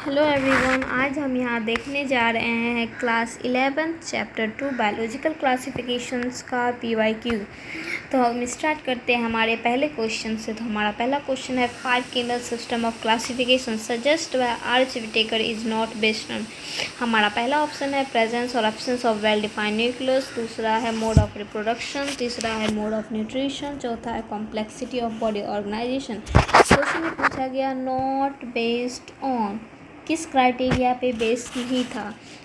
Hello everyone, आज हम यहाँ देखने जा रहे हैं क्लास 11 चैप्टर 2 बायोलॉजिकल क्लासिफिकेशंस का PYQ। तो हम स्टार्ट करते हैं हमारे पहले क्वेश्चन से। तो हमारा पहला क्वेश्चन है 5 kingdom system of classification suggest by arch Whittaker is not based on. हमारा पहला ऑप्शन है प्रेजेंस और absence of well defined nucleus, दूसरा है मोड ऑफ रिप्रोडक्शन, तीसरा है मोड ऑफ न्यूट्रिशन, चौथा है complexity of body organisation. Question में पूछा गया नॉट बेस्ड ऑन, किस क्राइटेरिया पे बेस्ड नहीं था।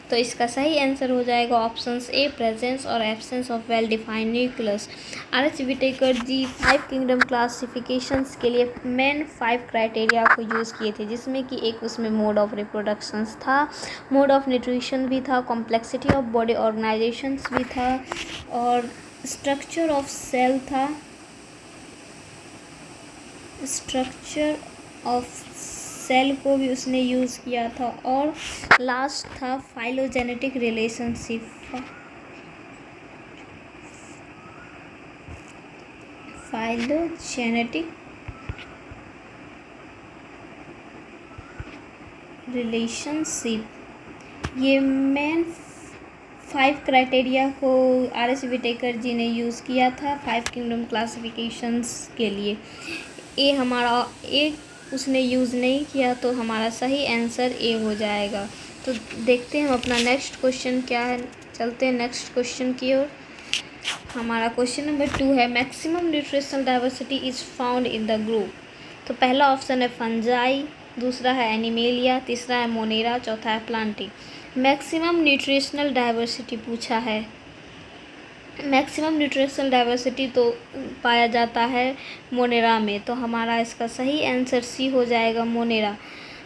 तो इसका सही आंसर हो जाएगा ऑप्शंस ए प्रेजेंस और absence of well defined nucleus. Arch Whittaker ji 5 kingdom classifications के लिए मेन 5 क्राइटेरिया को यूज़ किए थे, जिसमें कि एक उसमें मोड ऑफ रिप्रोडक्शंस था, मोड ऑफ न्यूट्रिशन भी था, कॉम्प्लेक्सिटी ऑफ बॉडी ऑर्गेनाइजेशंस भी था और स्ट्रक्चर ऑफ सेल था, स्ट्रक्चर ऑफ सेल को भी उसने यूज़ किया था और लास्ट था फाइलोजेनेटिक रिलेशनशिप। फाइलोजेनेटिक रिलेशनशिप, ये मेन 5 क्राइटेरिया को आर.एस. विटेकर जी ने यूज़ किया था 5 किंगडम क्लासिफिकेशंस के लिए। ए हमारा एक उसने यूज़ नहीं किया, तो हमारा सही आंसर ए हो जाएगा। तो देखते हैं हम अपना नेक्स्ट क्वेश्चन क्या है। चलते हैं नेक्स्ट क्वेश्चन की ओर। हमारा क्वेश्चन नंबर 2 है maximum nutritional diversity is found in the group. तो पहला ऑप्शन है फंजाई, दूसरा है एनिमेलिया, तीसरा है मोनेरा, चौथा है प्लांटी। मैक्सिमम न्यूट्रिशनल डाइवर्सिटी पूछा है। मैक्सिमम न्यूट्रिशनल डाइवर्सिटी तो पाया जाता है मोनेरा में, तो हमारा इसका सही आंसर सी हो जाएगा मोनेरा।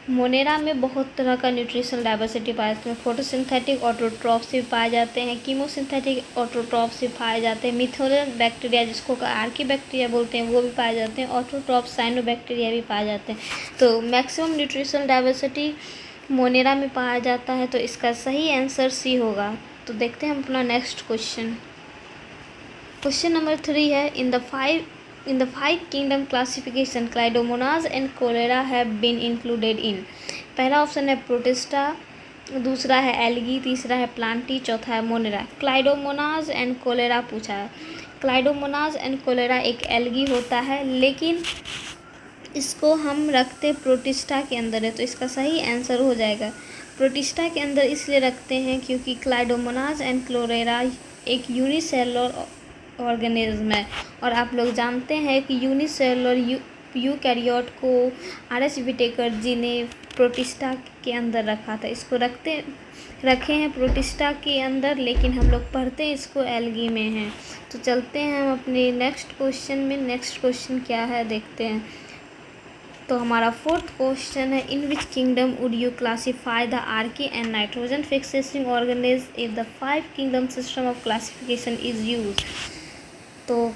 मोनेरा में बहुत तरह का न्यूट्रिशनल डाइवर्सिटी पाए जाते हैं। फोटोसिंथेटिक ऑटोट्रॉफ्स भी पाए जाते हैं, कीमोसिंथेटिक ऑटोट्रॉफ्स भी पाए जाते हैं, मिथोजन बैक्टीरिया जिसको आर्की बैक्टीरिया बोलते हैं वो भी पाए जाते हैं, ऑटोट्रॉफ्स साइनोबैक्टीरिया भी पाए जाते हैं। तो मैक्सिमम न्यूट्रिशनल डाइवर्सिटी मोनेरा में पाया जाता है, तो इसका सही आंसर सी होगा। तो देखते हैं हम अपना नेक्स्ट क्वेश्चन। क्वेश्चन नंबर 3 है in the five kingdom classification chlamydomonas and cholera have been included in. पहला ऑप्शन है प्रोटिस्टा, दूसरा है एल्गी, तीसरा है प्लांटी, चौथा है मोनेरा। क्लाइडोमोनाज एंड कोलेरा पूछा है। क्लाइडोमोनाज एंड कोलेरा एक एल्गी होता है, लेकिन इसको हम रखते प्रोटिस्टा के अंदर है, तो इसका सही आंसर हो जाएगा। प्रोटिस्टा के अंदर इसलिए रखते हैं क्योंकि क्लाइडोमोनाज एंड कोलेरा एक यूनिसेलुलर ऑर्गेनिज्म है, और आप लोग जानते हैं कि यूनिसेलुलर यूकैरियोट को आर.एस. विटेकर जी ने प्रोटिस्टा के अंदर रखा था। इसको रखे हैं प्रोटिस्टा के अंदर, लेकिन हम लोग पढ़ते हैं इसको एल्गी में है। तो चलते हैं हम अपने नेक्स्ट क्वेश्चन में। नेक्स्ट क्वेश्चन क्या है देखते हैं। तो हमारा 4th क्वेश्चन है in which kingdom would you classify the archaea and nitrogen fixing organism if the 5 kingdom system of classification is use. तो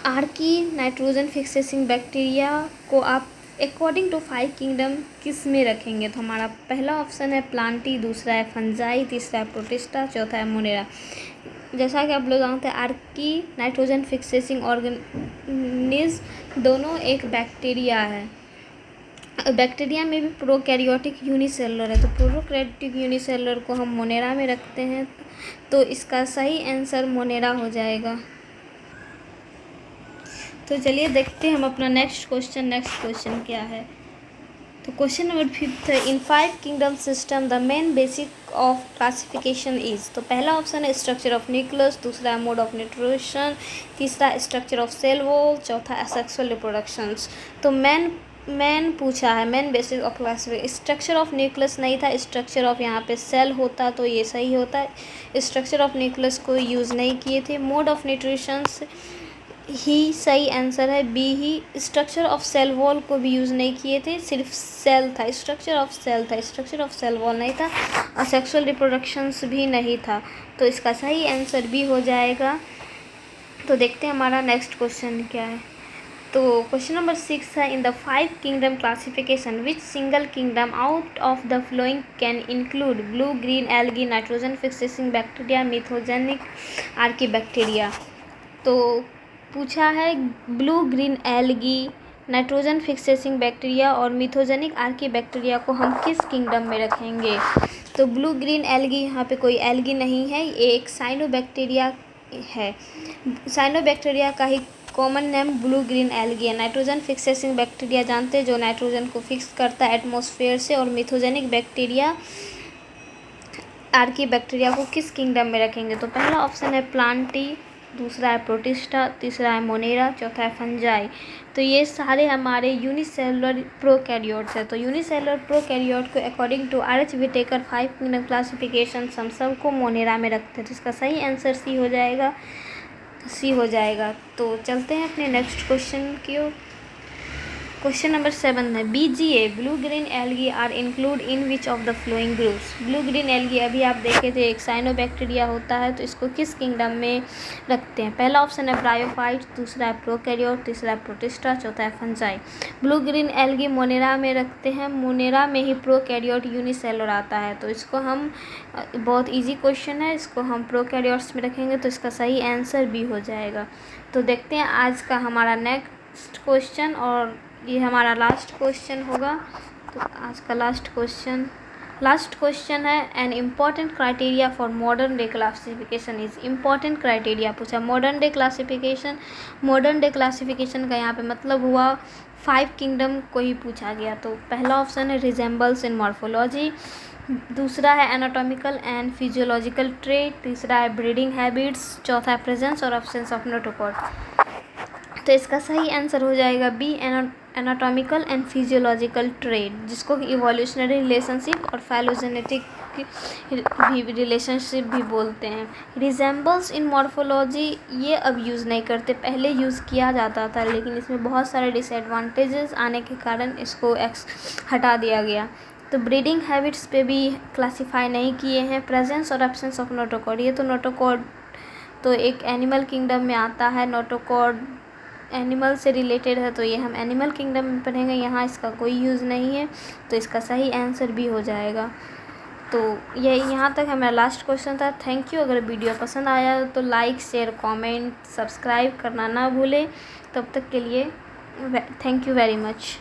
आर्की नाइट्रोजन फिक्सेसिंग बैक्टीरिया को आप अकॉर्डिंग टू 5 किंगडम किस में रखेंगे। तो हमारा पहला ऑप्शन है प्लांटी, दूसरा है फंजाई, तीसरा है प्रोटिस्टा, चौथा है मोनेरा। जैसा कि आप लोग जानते हैं आर्की नाइट्रोजन फिक्सेसिंग ऑर्गेनिज्म दोनों एक बैक्टीरिया है। बैक्टीरिया में भी प्रोकैरियोटिक यूनिसेलुलर है, तो प्रोकैरियोटिक यूनिसेलुलर को हम मोनेरा में रखते हैं, तो इसका सही आंसर मोनेरा हो जाएगा। तो चलिए देखते हैं हम अपना नेक्स्ट क्वेश्चन क्या है। तो क्वेश्चन नंबर 5 है इन 5 kingdom system the main basic of classification is. तो पहला ऑप्शन है स्ट्रक्चर ऑफ न्यूक्लियस, दूसरा है मोड ऑफ न्यूट्रिशन, तीसरा स्ट्रक्चर ऑफ सेल वॉल, चौथा सेक्सुअल रिप्रोडक्शंस। तो मेन पूछा है main basic of classification. Structure of nucleus नहीं था, स्ट्रक्चर ऑफ यहाँ पे सेल होता तो ये सही होता है। स्ट्रक्चर ऑफ न्यूक्लियस को यूज़ नहीं किए थे। मोड ऑफ न्यूट्रिशंस ही सही आंसर है, बी ही। स्ट्रक्चर ऑफ सेल वॉल को भी यूज़ नहीं किए थे, सिर्फ सेल था, स्ट्रक्चर ऑफ सेल था, स्ट्रक्चर ऑफ सेल वॉल नहीं था, और सेक्सुअल रिप्रोडक्शंस भी नहीं था, तो इसका सही आंसर भी हो जाएगा। तो देखते हैं हमारा नेक्स्ट क्वेश्चन क्या है। तो क्वेश्चन नंबर 6 है in the 5 kingdom classification which single kingdom out of the following can include blue green algae nitrogen fixing bacteria methanogenic archaea bacteria. तो पूछा है blue green algae nitrogen fixing bacteria और methanogenic archaebacteria को हम किस kingdom में रखेंगे? तो ब्लू ग्रीन एल्गी, यहाँ पे कोई एल्गी नहीं है, ये एक साइनोबैक्टीरिया है। साइनोबैक्टीरिया का ही common name blue green algae है। नाइट्रोजन फिक्सेसिंग बैक्टीरिया जानते हैं, जो नाइट्रोजन को फिक्स करता है एटमॉस्फेयर से, और मिथोजेनिक बैक्टीरिया आर्कीबैक्टीरिया को किस किंगडम में रखेंगे? तो पहला ऑप्शन है प्लांटी, दूसरा है प्रोटिस्टा, तीसरा है मोनेरा, चौथा है फंजाई। तो ये सारे हमारे यूनिसेलुलर प्रोकैरियोट्स है। तो यूनिसेलुलर प्रोकैरियोट को according to R H Whittaker 5 kingdom classification हम सबको मोनेरा में रखते हैं। तो इसका सही आंसर सी हो जाएगा। तो चलते हैं अपने नेक्स्ट क्वेश्चन की ओर। क्वेश्चन नंबर 7 है BGA blue green algae are include in which of the following groups? Blue green algae अभी आप देखे थे एक साइनोबैक्टीरिया होता है, तो इसको किस किंगडम में रखते हैं? पहला ऑप्शन है ब्रायोफाइट, दूसरा है प्रोकैरियोट, तीसरा है प्रोटिस्टा, चौथा है fungi. Blue green algae Monera में रखते हैं। मोनेरा में ही प्रोकैरियोट यूनिसेलुलर आता है, तो इसको हम बहुत ईजी क्वेश्चन है, इसको हम प्रोकैरियोट्स में रखेंगे, तो इसका सही आंसर भी हो जाएगा। तो देखते हैं आज का हमारा नेक्स्ट क्वेश्चन, और ये हमारा लास्ट क्वेश्चन होगा। तो आज का लास्ट क्वेश्चन है an important criteria for modern day classification is. Important criteria पूछा, मॉडर्न डे क्लासिफिकेशन का यहाँ पे मतलब हुआ 5 किंगडम को ही पूछा गया। तो पहला ऑप्शन है रिजेंबल्स इन मॉर्फोलॉजी, दूसरा है एनाटॉमिकल एंड फिजियोलॉजिकल ट्रेट, तीसरा है ब्रीडिंग हैबिट्स, चौथा है प्रेजेंस और एब्सेंस ऑफ नोटोकॉड। तो इसका सही आंसर हो जाएगा B, anatomical and physiological trait, जिसको इवोल्यूशनरी रिलेशनशिप और फाइलोजेनेटिक भी रिलेशनशिप भी बोलते हैं। रिजेंबल्स इन मॉर्फोलॉजी ये अब यूज़ नहीं करते, पहले यूज़ किया जाता था, लेकिन इसमें बहुत सारे डिसएडवांटेजेस आने के कारण इसको हटा दिया गया। तो ब्रीडिंग हैबिट्स पे भी क्लासीफाई नहीं किए हैं। प्रेजेंस और एब्सेंस ऑफ नोटोकॉड, ये तो नोटोकॉड तो एक एनिमल किंगडम में आता है, नोटोकॉड एनिमल से रिलेटेड है, तो ये हम एनिमल किंगडम में पढ़ेंगे, यहाँ इसका कोई यूज़ नहीं है, तो इसका सही आंसर भी हो जाएगा। तो ये यहाँ तक हमारा लास्ट क्वेश्चन था। Thank you. अगर वीडियो पसंद आया तो लाइक, शेयर, कमेंट, सब्सक्राइब करना ना भूलें। तब तक के लिए थैंक यू वेरी मच।